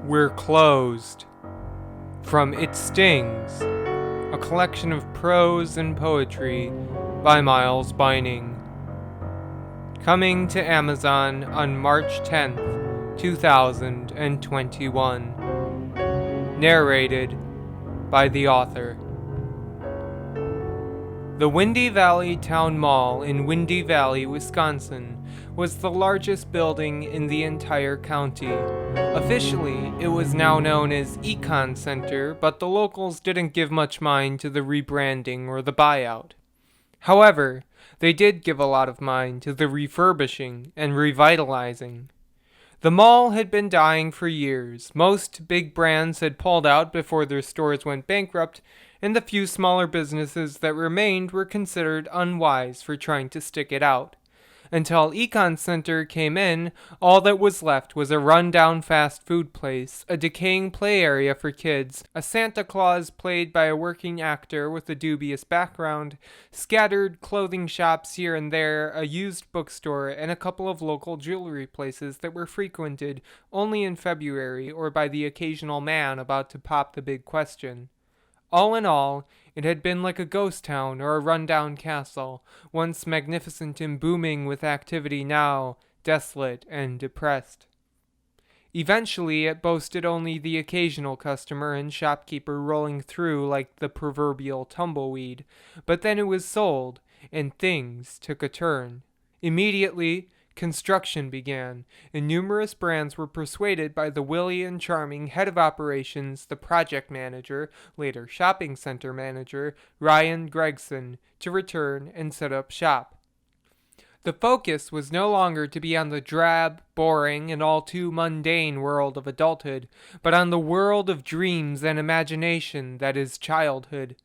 We're closed. From It Stings, a collection of prose and poetry by Miles Binding. Coming to Amazon on March 10th, 2021. Narrated by the author. The Windy Valley Town Mall in Windy Valley, Wisconsin, was the largest building in the entire county. Officially, it was now known as Econ Center, but the locals didn't give much mind to the rebranding or the buyout. However, they did give a lot of mind to the refurbishing and revitalizing. The mall had been dying for years. Most big brands had pulled out before their stores went bankrupt, and the few smaller businesses that remained were considered unwise for trying to stick it out. Until Econ Center came in, all that was left was a run-down fast food place, a decaying play area for kids, a Santa Claus played by a working actor with a dubious background, scattered clothing shops here and there, a used bookstore, and a couple of local jewelry places that were frequented only in February or by the occasional man about to pop the big question. All in all, it had been like a ghost town or a rundown castle, once magnificent and booming with activity, now desolate and depressed. Eventually, it boasted only the occasional customer and shopkeeper rolling through like the proverbial tumbleweed, but then it was sold, and things took a turn. Immediately, construction began, and numerous brands were persuaded by the wily and charming head of operations, the project manager, later shopping center manager, Ryan Gregson, to return and set up shop. The focus was no longer to be on the drab, boring, and all too mundane world of adulthood, but on the world of dreams and imagination that is childhood.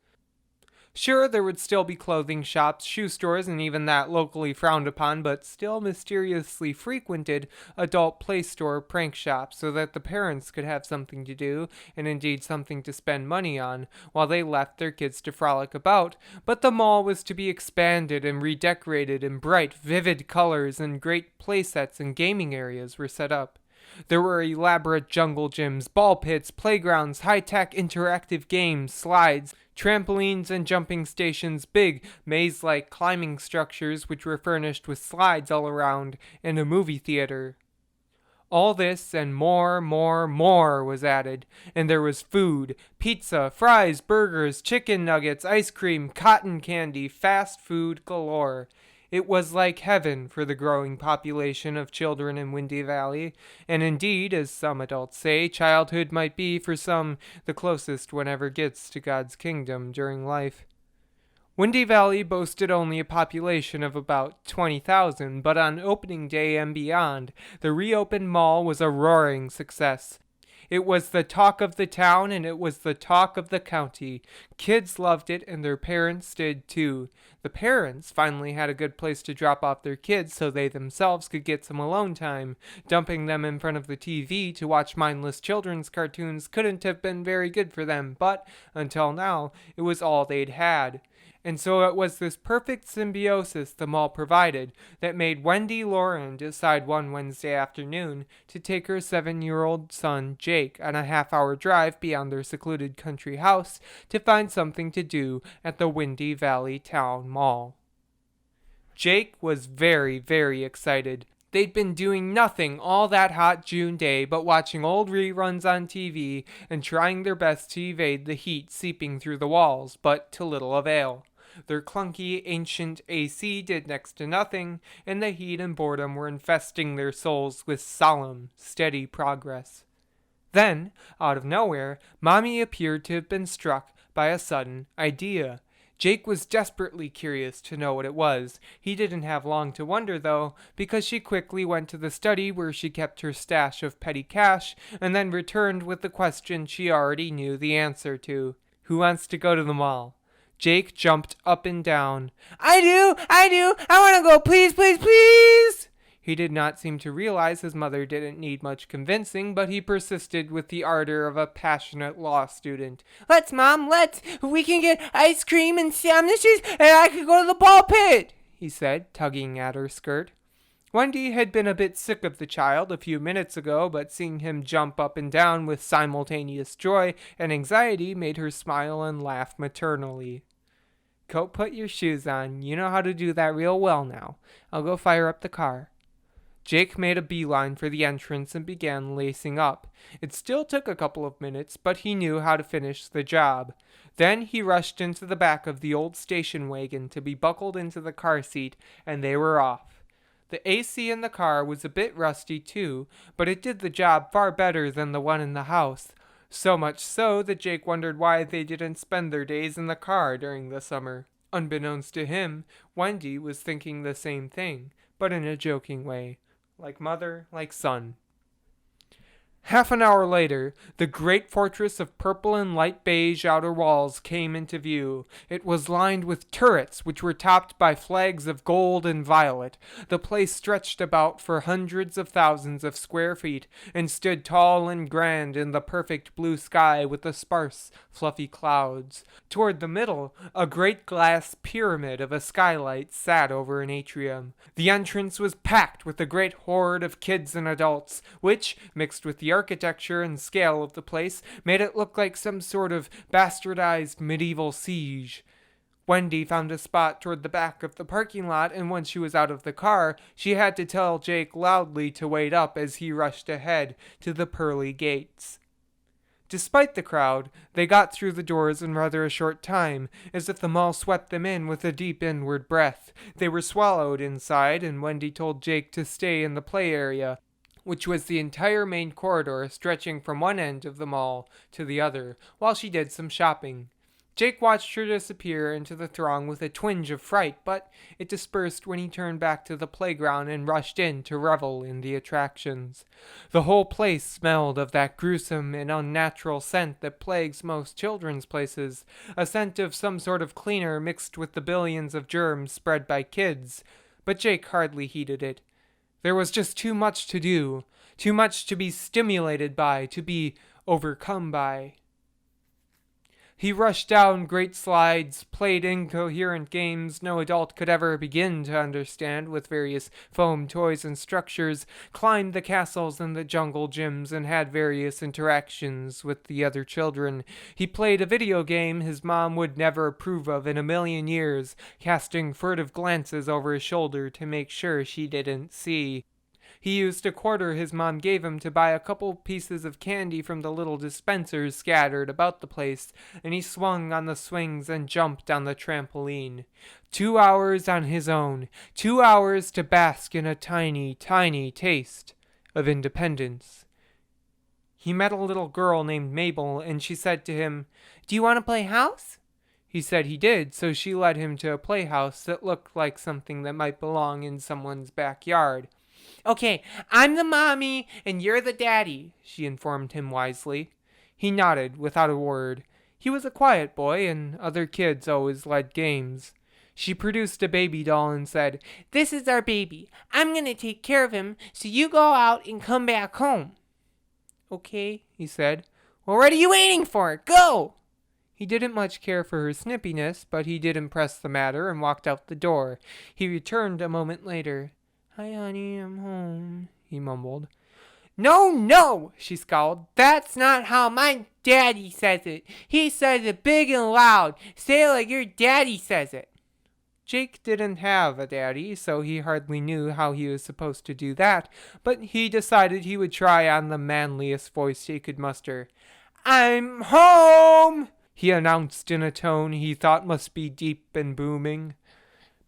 Sure, there would still be clothing shops, shoe stores, and even that locally frowned upon but still mysteriously frequented adult play store prank shop so that the parents could have something to do, and indeed something to spend money on, while they left their kids to frolic about. But the mall was to be expanded and redecorated in bright, vivid colors, and great play sets and gaming areas were set up. There were elaborate jungle gyms, ball pits, playgrounds, high-tech interactive games, slides, trampolines and jumping stations, big maze-like climbing structures which were furnished with slides all around, and a movie theater. All this and more was added, and there was food, pizza, fries, burgers, chicken nuggets, ice cream, cotton candy, fast food galore. It was like heaven for the growing population of children in Windy Valley, and indeed, as some adults say, childhood might be for some the closest one ever gets to God's kingdom during life. Windy Valley boasted only a population of about 20,000, but on opening day and beyond, the reopened mall was a roaring success. It was the talk of the town, and it was the talk of the county. Kids loved it, and their parents did too. The parents finally had a good place to drop off their kids so they themselves could get some alone time. Dumping them in front of the TV to watch mindless children's cartoons couldn't have been very good for them, but, until now, it was all they'd had. And so it was this perfect symbiosis the mall provided that made Wendy Lauren decide one Wednesday afternoon to take her 7-year-old son Jake on a half-hour drive beyond their secluded country house to find something to do at the Windy Valley Town Mall. Jake was very, very excited. They'd been doing nothing all that hot June day but watching old reruns on TV and trying their best to evade the heat seeping through the walls, but to little avail. Their clunky, ancient AC did next to nothing, and the heat and boredom were infesting their souls with solemn, steady progress. Then, out of nowhere, Mommy appeared to have been struck by a sudden idea. Jake was desperately curious to know what it was. He didn't have long to wonder, though, because she quickly went to the study where she kept her stash of petty cash, and then returned with the question she already knew the answer to. Who wants to go to the mall? Jake jumped up and down. I do! I want to go! Please, please, please! He did not seem to realize his mother didn't need much convincing, but he persisted with the ardor of a passionate law student. Let's, Mom, let's! We can get ice cream and sandwiches, and I can go to the ball pit, he said, tugging at her skirt. Wendy had been a bit sick of the child a few minutes ago, but seeing him jump up and down with simultaneous joy and anxiety made her smile and laugh maternally. Go put your shoes on. You know how to do that real well now. I'll go fire up the car. Jake made a beeline for the entrance and began lacing up. It still took a couple of minutes, but he knew how to finish the job. Then he rushed into the back of the old station wagon to be buckled into the car seat, and they were off. The AC in the car was a bit rusty too, but it did the job far better than the one in the house. So much so that Jake wondered why they didn't spend their days in the car during the summer. Unbeknownst to him, Wendy was thinking the same thing, but in a joking way. Like mother, like son. Half an hour later, the great fortress of purple and light beige outer walls came into view. It was lined with turrets, which were topped by flags of gold and violet. The place stretched about for hundreds of thousands of square feet, and stood tall and grand in the perfect blue sky with the sparse, fluffy clouds. Toward the middle, a great glass pyramid of a skylight sat over an atrium. The entrance was packed with a great horde of kids and adults, which, mixed with the architecture and scale of the place, made it look like some sort of bastardized medieval siege. Wendy found a spot toward the back of the parking lot, and once she was out of the car, she had to tell Jake loudly to wait up as he rushed ahead to the pearly gates. Despite the crowd, they got through the doors in rather a short time, as if the mall swept them in with a deep inward breath. They were swallowed inside, and Wendy told Jake to stay in the play area, which was the entire main corridor stretching from one end of the mall to the other, while she did some shopping. Jake watched her disappear into the throng with a twinge of fright, but it dispersed when he turned back to the playground and rushed in to revel in the attractions. The whole place smelled of that gruesome and unnatural scent that plagues most children's places, a scent of some sort of cleaner mixed with the billions of germs spread by kids. But Jake hardly heeded it. There was just too much to do, too much to be stimulated by, to be overcome by. He rushed down great slides, played incoherent games no adult could ever begin to understand with various foam toys and structures, climbed the castles and the jungle gyms, and had various interactions with the other children. He played a video game his mom would never approve of in a million years, casting furtive glances over his shoulder to make sure she didn't see. He used a quarter his mom gave him to buy a couple pieces of candy from the little dispensers scattered about the place, and he swung on the swings and jumped on the trampoline. 2 hours on his own. 2 hours to bask in a tiny, tiny taste of independence. He met a little girl named Mabel, and she said to him, "Do you want to play house?" He said he did, so she led him to a playhouse that looked like something that might belong in someone's backyard. "Okay, I'm the mommy and you're the daddy," she informed him wisely. He nodded without a word. He was a quiet boy, and other kids always led games. She produced a baby doll and said, "This is our baby. I'm going to take care of him, so you go out and come back home." "Okay," he said. "Well, what are you waiting for? Go!" He didn't much care for her snippiness, but he did impress the matter and walked out the door. He returned a moment later. "Hi, honey, I'm home," he mumbled. "No, no," she scowled. "That's not how my daddy says it. He says it big and loud. Say it like your daddy says it." Jake didn't have a daddy, so he hardly knew how he was supposed to do that, but he decided he would try on the manliest voice he could muster. "I'm home," he announced in a tone he thought must be deep and booming.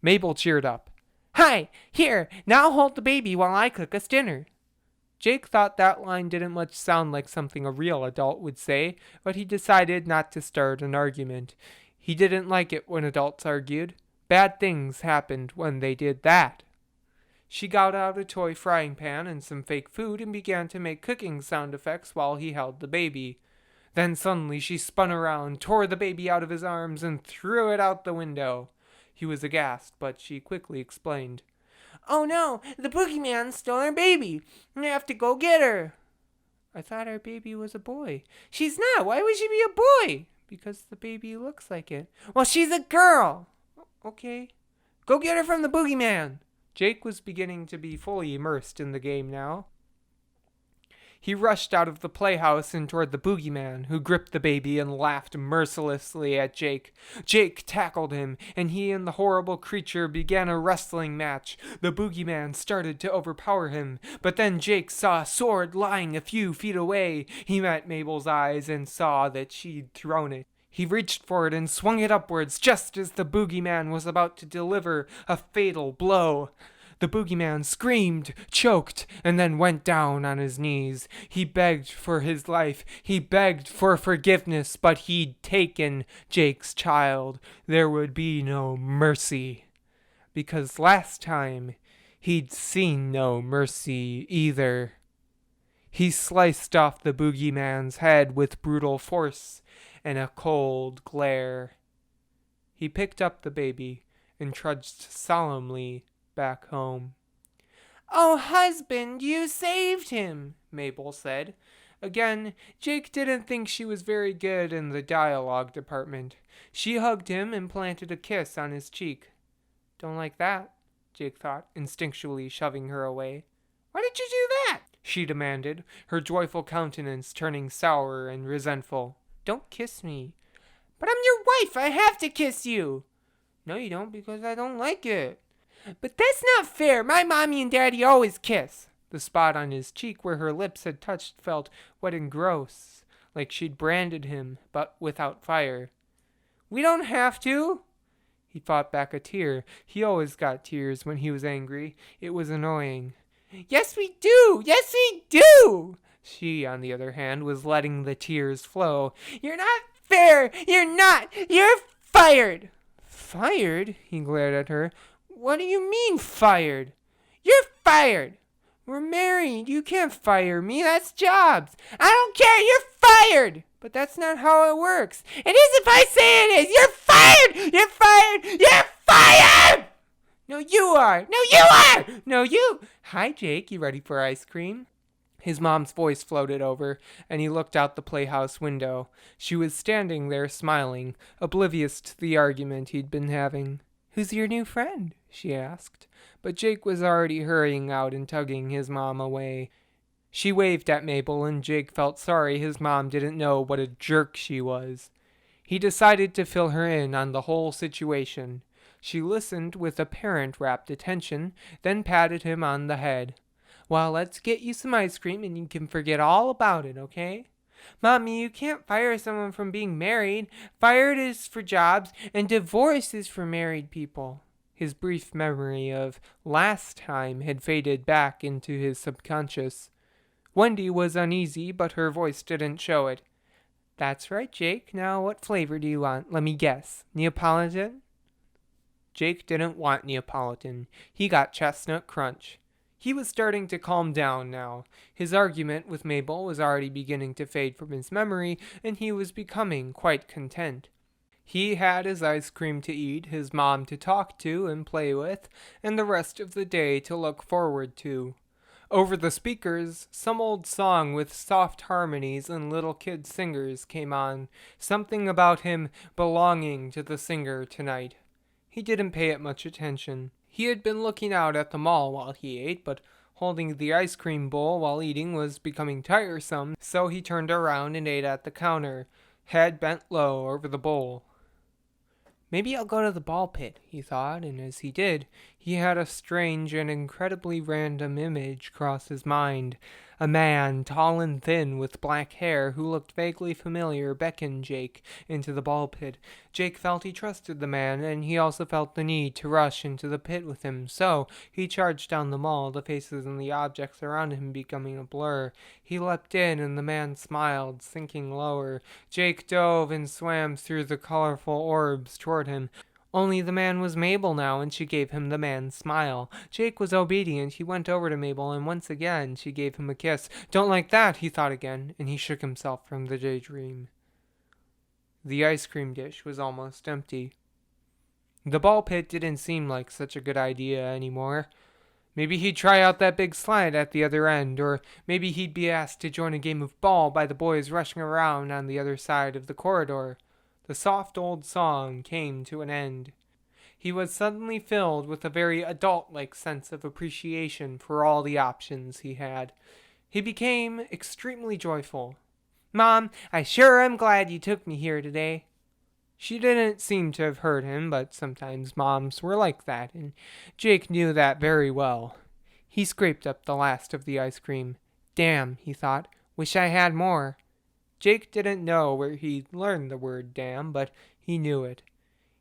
Mabel cheered up. "Hi, here, now hold the baby while I cook us dinner." Jake thought that line didn't much sound like something a real adult would say, but he decided not to start an argument. He didn't like it when adults argued. Bad things happened when they did that. She got out a toy frying pan and some fake food and began to make cooking sound effects while he held the baby. Then suddenly she spun around, tore the baby out of his arms, and threw it out the window. He was aghast, but she quickly explained. "Oh no, the boogeyman stole our baby. I have to go get her." "I thought our baby was a boy." "She's not. Why would she be a boy?" "Because the baby looks like it." "Well, she's a girl." "Okay. Go get her from the boogeyman." Jake was beginning to be fully immersed in the game now. He rushed out of the playhouse and toward the boogeyman, who gripped the baby and laughed mercilessly at Jake. Jake tackled him, and he and the horrible creature began a wrestling match. The boogeyman started to overpower him, but then Jake saw a sword lying a few feet away. He met Mabel's eyes and saw that she'd thrown it. He reached for it and swung it upwards just as the boogeyman was about to deliver a fatal blow. The boogeyman screamed, choked, and then went down on his knees. He begged for his life. He begged for forgiveness, but he'd taken Jake's child. There would be no mercy. Because last time, he'd seen no mercy either. He sliced off the boogeyman's head with brutal force and a cold glare. He picked up the baby and trudged solemnly back home. "Oh, husband, you saved him," Mabel said. Again, Jake didn't think she was very good in the dialogue department. She hugged him and planted a kiss on his cheek. "Don't like that," Jake thought, instinctually shoving her away. "Why did you do that?" she demanded, her joyful countenance turning sour and resentful. "Don't kiss me." "But I'm your wife. I have to kiss you." "No, you don't, because I don't like it." "But that's not fair. My mommy and daddy always kiss." The spot on his cheek where her lips had touched felt wet and gross, like she'd branded him, but without fire. "We don't have to." He fought back a tear. He always got tears when he was angry. It was annoying. "Yes, we do. Yes, we do." She, on the other hand, was letting the tears flow. "You're not fair. You're not. You're fired." "Fired?" He glared at her. "What do you mean, fired?" "You're fired." "We're married. You can't fire me. That's jobs." "I don't care. You're fired." "But that's not how it works." "It is if I say it is. You're fired. You're fired. You're fired." "No, you are." "No, you are." "No, you." "Hi, Jake. You ready for ice cream?" His mom's voice floated over, and he looked out the playhouse window. She was standing there smiling, oblivious to the argument he'd been having. "Who's your new friend?" she asked, but Jake was already hurrying out and tugging his mom away. She waved at Mabel, and Jake felt sorry his mom didn't know what a jerk she was. He decided to fill her in on the whole situation. She listened with apparent rapt attention, then patted him on the head. "Well, let's get you some ice cream and you can forget all about it, okay? Mommy, you can't fire someone from being married. Fired is for jobs, and divorce is for married people." His brief memory of last time had faded back into his subconscious. Wendy was uneasy, but her voice didn't show it. "That's right, Jake. Now what flavor do you want? Let me guess. Neapolitan?" Jake didn't want Neapolitan. He got chestnut crunch. He was starting to calm down now. His argument with Mabel was already beginning to fade from his memory, and he was becoming quite content. He had his ice cream to eat, his mom to talk to and play with, and the rest of the day to look forward to. Over the speakers, some old song with soft harmonies and little kid singers came on, something about him belonging to the singer tonight. He didn't pay it much attention. He had been looking out at the mall while he ate, but holding the ice cream bowl while eating was becoming tiresome, so he turned around and ate at the counter, head bent low over the bowl. "Maybe I'll go to the ball pit," he thought, and as he did, he had a strange and incredibly random image cross his mind. A man, tall and thin, with black hair, who looked vaguely familiar, beckoned Jake into the ball pit. Jake felt he trusted the man, and he also felt the need to rush into the pit with him, so he charged down the mall, the faces and the objects around him becoming a blur. He leapt in, and the man smiled, sinking lower. Jake dove and swam through the colorful orbs toward him. Only the man was Mabel now, and she gave him the man's smile. Jake was obedient. He went over to Mabel, and once again she gave him a kiss. "Don't like that," he thought again, and he shook himself from the daydream. The ice cream dish was almost empty. The ball pit didn't seem like such a good idea anymore. Maybe he'd try out that big slide at the other end, or maybe he'd be asked to join a game of ball by the boys rushing around on the other side of the corridor. The soft old song came to an end. He was suddenly filled with a very adult-like sense of appreciation for all the options he had. He became extremely joyful. "Mom, I sure am glad you took me here today." She didn't seem to have heard him, but sometimes moms were like that, and Jake knew that very well. He scraped up the last of the ice cream. "Damn," he thought, "wish I had more." Jake didn't know where he'd learned the word damn, but he knew it.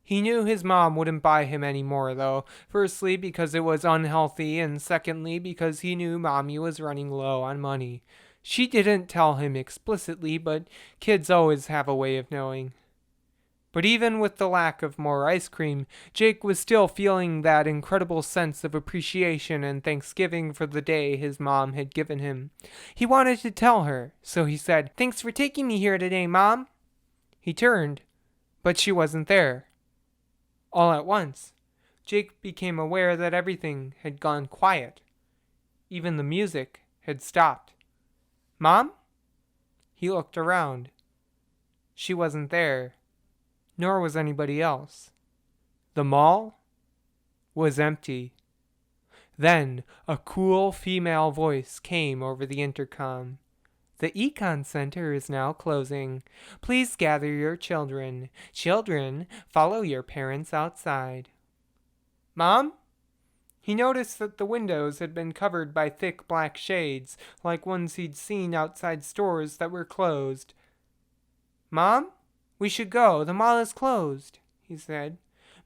He knew his mom wouldn't buy him any more, though, firstly because it was unhealthy, and secondly because he knew Mommy was running low on money. She didn't tell him explicitly, but kids always have a way of knowing. But even with the lack of more ice cream, Jake was still feeling that incredible sense of appreciation and thanksgiving for the day his mom had given him. He wanted to tell her, so he said, "Thanks for taking me here today, Mom." He turned, but she wasn't there. All at once, Jake became aware that everything had gone quiet. Even the music had stopped. "Mom?" He looked around. She wasn't there, nor was anybody else. The mall was empty. Then a cool female voice came over the intercom. "The Econ Center is now closing. Please gather your children. Children, follow your parents outside." "Mom?" He noticed that the windows had been covered by thick black shades, like ones he'd seen outside stores that were closed. "Mom? We should go. The mall is closed," he said.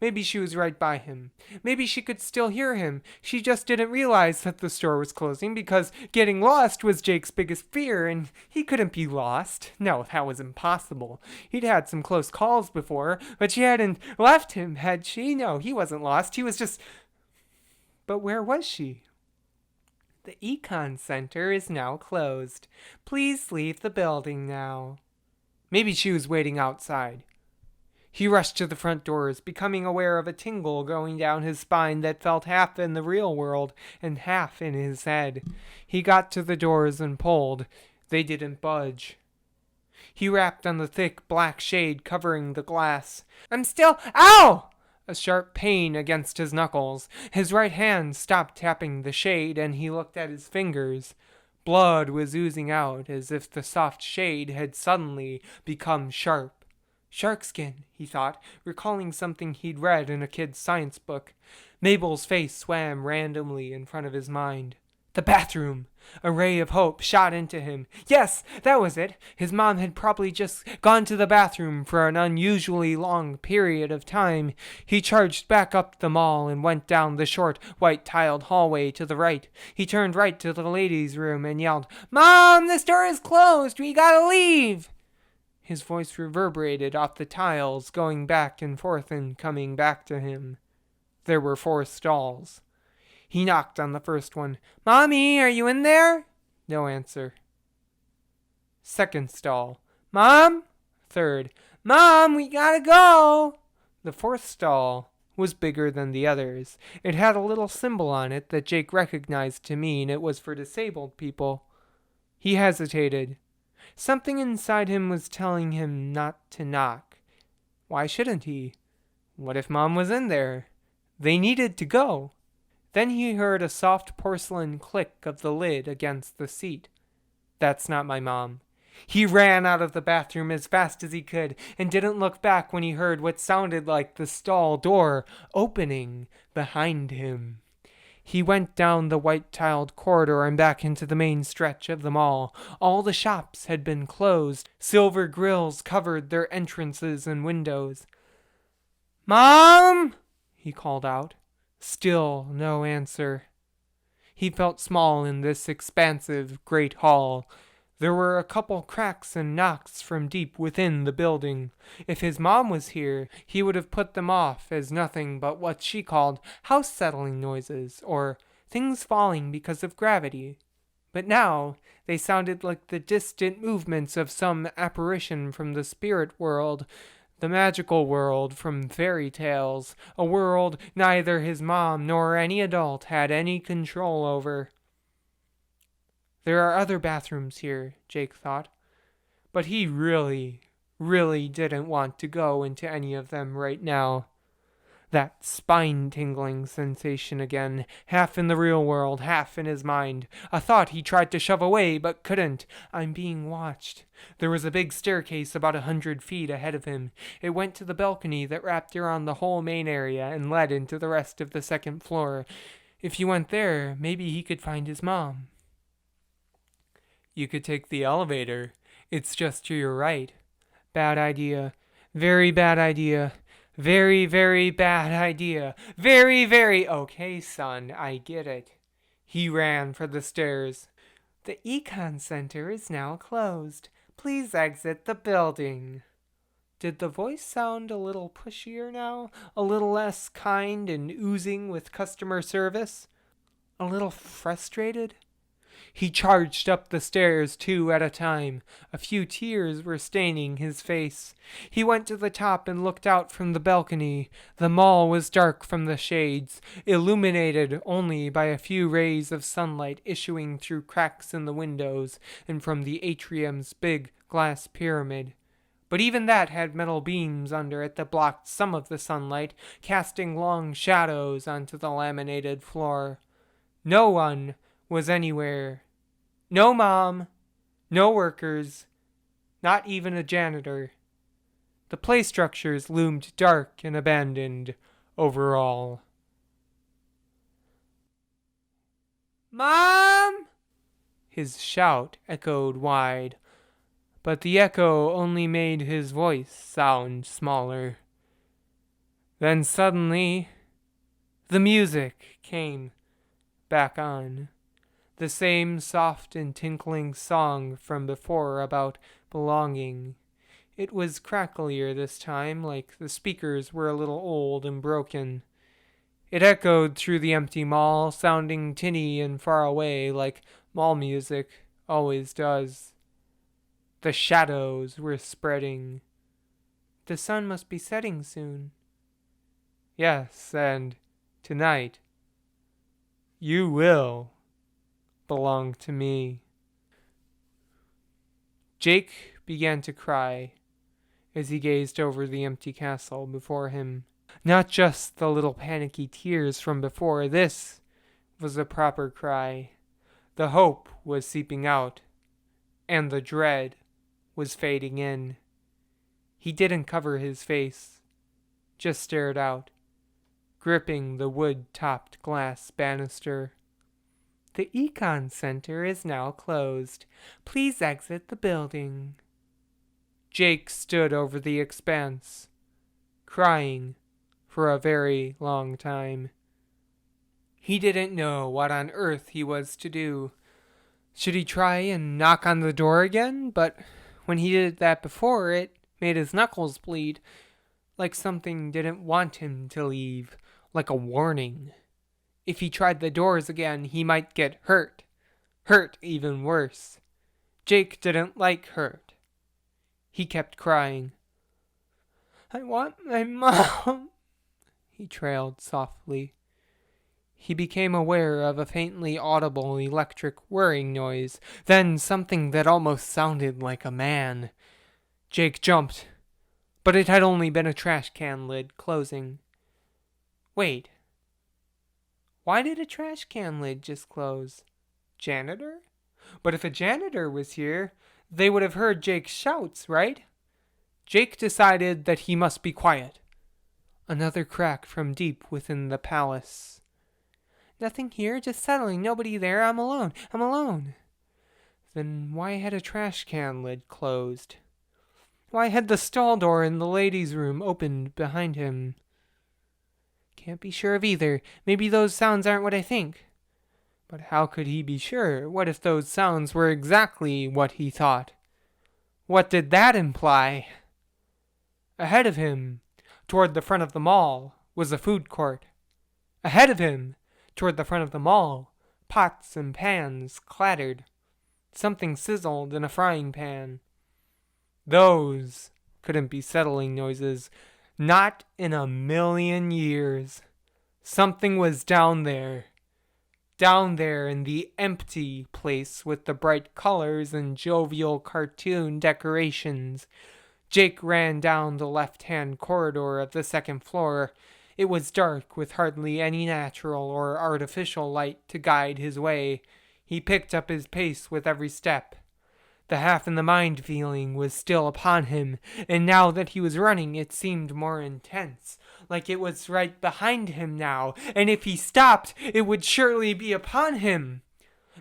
Maybe she was right by him. Maybe she could still hear him. She just didn't realize that the store was closing because getting lost was Jake's biggest fear, and he couldn't be lost. No, that was impossible. He'd had some close calls before, but she hadn't left him, had she? No, he wasn't lost. He was just... But where was she? "The Econ Center is now closed. Please leave the building now." Maybe she was waiting outside. He rushed to the front doors, becoming aware of a tingle going down his spine that felt half in the real world and half in his head. He got to the doors and pulled. They didn't budge. He rapped on the thick black shade covering the glass. "I'm still... Ow!" A sharp pain against his knuckles. His right hand stopped tapping the shade, and he looked at his fingers. Blood was oozing out as if the soft shade had suddenly become sharp. Shark skin, he thought, recalling something he'd read in a kid's science book. Mabel's face swam randomly in front of his mind. The bathroom! A ray of hope shot into him. Yes, that was it. His mom had probably just gone to the bathroom for an unusually long period of time. He charged back up the mall and went down the short, white-tiled hallway to the right. He turned right to the ladies' room and yelled, "Mom, the store is closed! We gotta leave!" His voice reverberated off the tiles, going back and forth and coming back to him. There were 4 stalls. He knocked on the first one. "Mommy, are you in there?" No answer. Second stall. "Mom?" Third. "Mom, we gotta go!" The 4th stall was bigger than the others. It had a little symbol on it that Jake recognized to mean it was for disabled people. He hesitated. Something inside him was telling him not to knock. Why shouldn't he? What if Mom was in there? They needed to go. Then he heard a soft porcelain click of the lid against the seat. That's not my mom. He ran out of the bathroom as fast as he could and didn't look back when he heard what sounded like the stall door opening behind him. He went down the white-tiled corridor and back into the main stretch of the mall. All the shops had been closed. Silver grills covered their entrances and windows. "Mom!" he called out. Still no answer. He felt small in this expansive, great hall. There were a couple cracks and knocks from deep within the building. If his mom was here, he would have put them off as nothing but what she called house-settling noises, or things falling because of gravity. But now they sounded like the distant movements of some apparition from the spirit world, the magical world from fairy tales, a world neither his mom nor any adult had any control over. There are other bathrooms here, Jake thought, but he really didn't want to go into any of them right now. That spine-tingling sensation again, half in the real world, half in his mind. A thought he tried to shove away, but couldn't. I'm being watched. There was a big staircase about 100 feet ahead of him. It went to the balcony that wrapped around the whole main area and led into the rest of the second floor. If you went there, maybe he could find his mom. You could take the elevator. It's just to your right. Bad idea. Very bad idea. Very, very bad idea. Very, very... Okay, son, I get it. He ran for the stairs. The Econ Center is now closed. Please exit the building. Did the voice sound a little pushier now? A little less kind and oozing with customer service? A little frustrated? He charged up the stairs 2 at a time. A few tears were staining his face. He went to the top and looked out from the balcony. The mall was dark from the shades, illuminated only by a few rays of sunlight issuing through cracks in the windows and from the atrium's big glass pyramid. But even that had metal beams under it that blocked some of the sunlight, casting long shadows onto the laminated floor. No one was anywhere. No mom, no workers, not even a janitor. The play structures loomed dark and abandoned overall. Mom! His shout echoed wide, but the echo only made his voice sound smaller. Then suddenly, the music came back on. The same soft and tinkling song from before about belonging. It was cracklier this time, like the speakers were a little old and broken. It echoed through the empty mall, sounding tinny and far away, like mall music always does. The shadows were spreading. The sun must be setting soon. Yes, and tonight, you will belong to me. Jake began to cry as he gazed over the empty castle before him. Not just the little panicky tears from before. This was a proper cry. The hope was seeping out, and the dread was fading in. He didn't cover his face, just stared out, gripping the wood-topped glass banister. The Econ Center is now closed. Please exit the building. Jake stood over the expanse, crying for a very long time. He didn't know what on earth he was to do. Should he try and knock on the door again? But when he did that before, it made his knuckles bleed, like something didn't want him to leave, like a warning. If he tried the doors again, he might get hurt. Hurt even worse. Jake didn't like hurt. He kept crying. I want my mom, he trailed softly. He became aware of a faintly audible electric whirring noise, then something that almost sounded like a man. Jake jumped, but it had only been a trash can lid closing. Wait. Why did a trash can lid just close? Janitor? But if a janitor was here, they would have heard Jake's shouts, right? Jake decided that he must be quiet. Another crack from deep within the palace. Nothing here, just settling, nobody there, I'm alone. Then why had a trash can lid closed? Why had the stall door in the ladies' room opened behind him? Can't be sure of either. Maybe those sounds aren't what I think. But how could he be sure? What if those sounds were exactly what he thought? What did that imply? Ahead of him, toward the front of the mall, was a food court. Ahead of him, toward the front of the mall, pots and pans clattered. Something sizzled in a frying pan. Those couldn't be settling noises. Not in a million years. Something was down there in the empty place with the bright colors and jovial cartoon decorations. Jake ran down the left-hand corridor of the second floor. It was dark, with hardly any natural or artificial light to guide his way. He picked up his pace with every step. The half-in-the-mind feeling was still upon him, and now that he was running, it seemed more intense, like it was right behind him now, and if he stopped, it would surely be upon him.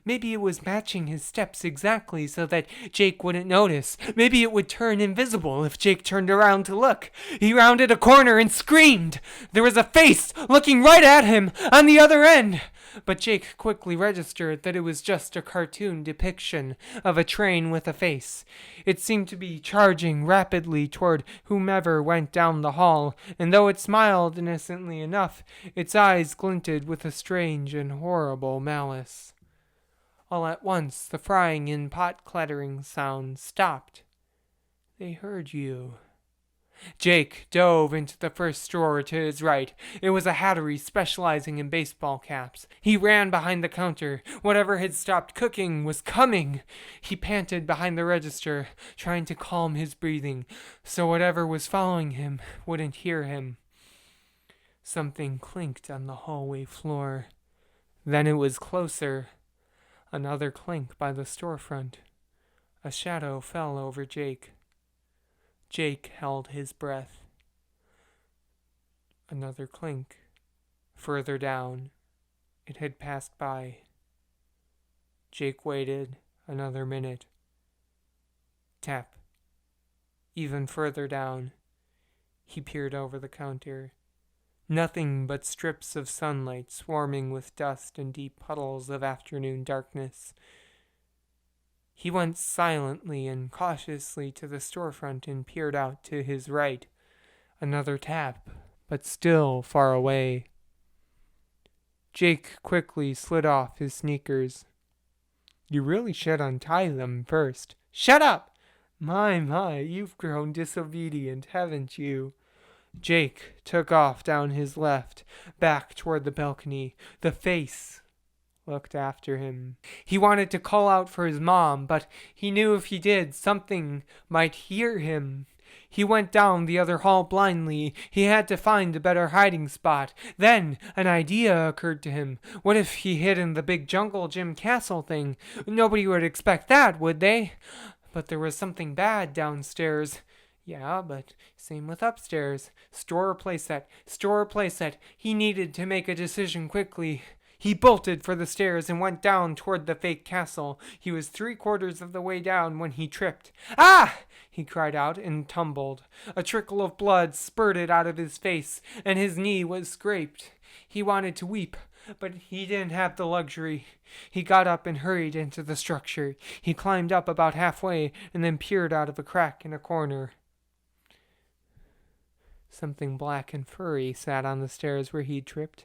Maybe it was matching his steps exactly so that Jake wouldn't notice. Maybe it would turn invisible if Jake turned around to look. He rounded a corner and screamed. There was a face looking right at him on the other end. But Jake quickly registered that it was just a cartoon depiction of a train with a face. It seemed to be charging rapidly toward whomever went down the hall, and though it smiled innocently enough, its eyes glinted with a strange and horrible malice. All at once, the frying and pot clattering sound stopped. They heard you. Jake dove into the first drawer to his right. It was a hattery specializing in baseball caps. He ran behind the counter. Whatever had stopped cooking was coming. He panted behind the register, trying to calm his breathing, so whatever was following him wouldn't hear him. Something clinked on the hallway floor. Then it was closer. Another clink by the storefront. A shadow fell over Jake. Jake held his breath. Another clink. Further down. It had passed by. Jake waited another minute. Tap. Even further down. He peered over the counter. Nothing but strips of sunlight swarming with dust and deep puddles of afternoon darkness. He went silently and cautiously to the storefront and peered out to his right. Another tap, but still far away. Jake quickly slid off his sneakers. You really should untie them first. Shut up! My, you've grown disobedient, haven't you? Jake took off down his left, back toward the balcony. The face looked after him. He wanted to call out for his mom, but he knew if he did, something might hear him. He went down the other hall blindly. He had to find a better hiding spot. Then an idea occurred to him. What if he hid in the big jungle gym castle thing? Nobody would expect that, would they? But there was something bad downstairs. Yeah, but same with upstairs. Store or playset. He needed to make a decision quickly. He bolted for the stairs and went down toward the fake castle. He was 3/4 of the way down when he tripped. Ah! He cried out and tumbled. A trickle of blood spurted out of his face, and his knee was scraped. He wanted to weep, but he didn't have the luxury. He got up and hurried into the structure. He climbed up about halfway and then peered out of a crack in a corner. Something black and furry sat on the stairs where he'd tripped.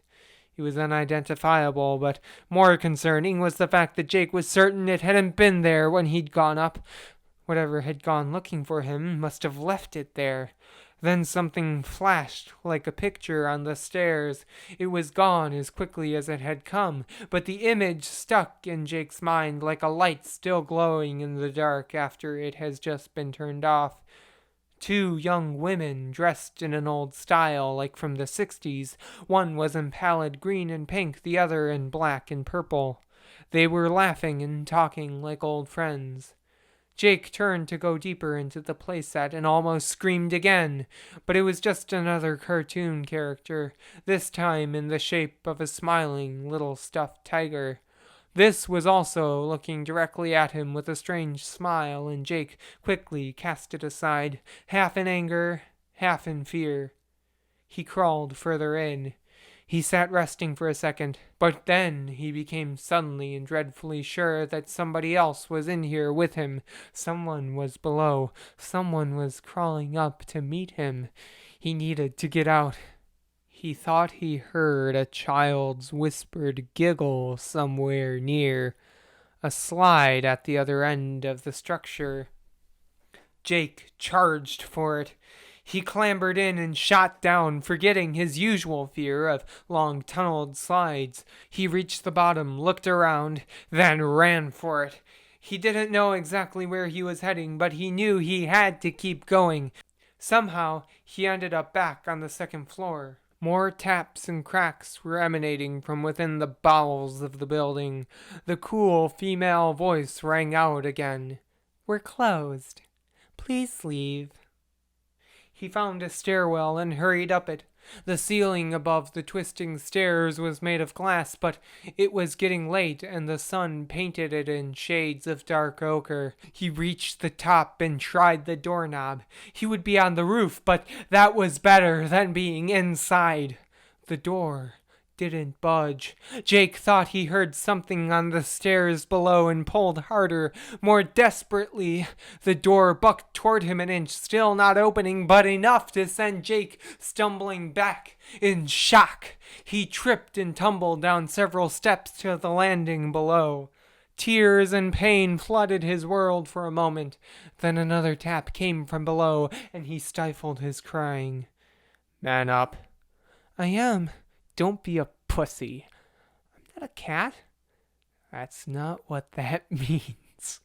He was unidentifiable, but more concerning was the fact that Jake was certain it hadn't been there when he'd gone up. Whatever had gone looking for him must have left it there. Then something flashed like a picture on the stairs. It was gone as quickly as it had come, but the image stuck in Jake's mind like a light still glowing in the dark after it has just been turned off. 2 young women dressed in an old style like from the 60s. One was in pallid green and pink, the other in black and purple. They were laughing and talking like old friends. Jake turned to go deeper into the playset and almost screamed again, but it was just another cartoon character, this time in the shape of a smiling little stuffed tiger. This was also looking directly at him with a strange smile, and Jake quickly cast it aside, half in anger, half in fear. He crawled further in. He sat resting for a second, but then he became suddenly and dreadfully sure that somebody else was in here with him. Someone was below. Someone was crawling up to meet him. He needed to get out. He thought he heard a child's whispered giggle somewhere near, a slide at the other end of the structure. Jake charged for it. He clambered in and shot down, forgetting his usual fear of long tunneled slides. He reached the bottom, looked around, then ran for it. He didn't know exactly where he was heading, but he knew he had to keep going. Somehow, he ended up back on the second floor. More taps and cracks were emanating from within the bowels of the building. The cool female voice rang out again. "We're closed. Please leave." He found a stairwell and hurried up it. The ceiling above the twisting stairs was made of glass, but it was getting late and the sun painted it in shades of dark ochre. He reached the top and tried the doorknob. He would be on the roof, but that was better than being inside. The door didn't budge. Jake thought he heard something on the stairs below and pulled harder, more desperately. The door bucked toward him an inch, still not opening, but enough to send Jake stumbling back in shock. He tripped and tumbled down several steps to the landing below. Tears and pain flooded his world for a moment. Then another tap came from below, and he stifled his crying. "Man up." "I am. Don't be a pussy." "I'm not a cat." "That's not what that means."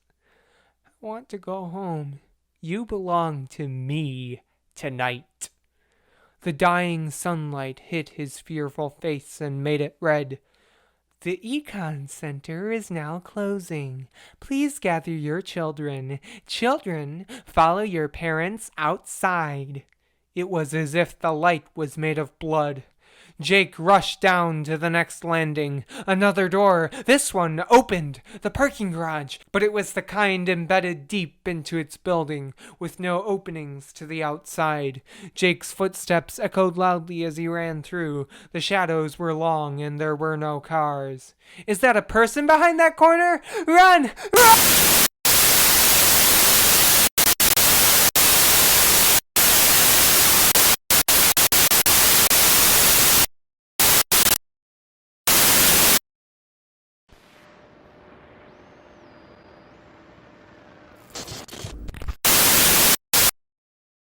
"I want to go home. You belong to me tonight." The dying sunlight hit his fearful face and made it red. "The Econ Center is now closing. Please gather your children. Children, follow your parents outside." It was as if the light was made of blood. Jake rushed down to the next landing. Another door, this one, opened, the parking garage, but it was the kind embedded deep into its building, with no openings to the outside. Jake's footsteps echoed loudly as he ran through. The shadows were long and there were no cars. "Is that a person behind that corner? Run! Run!"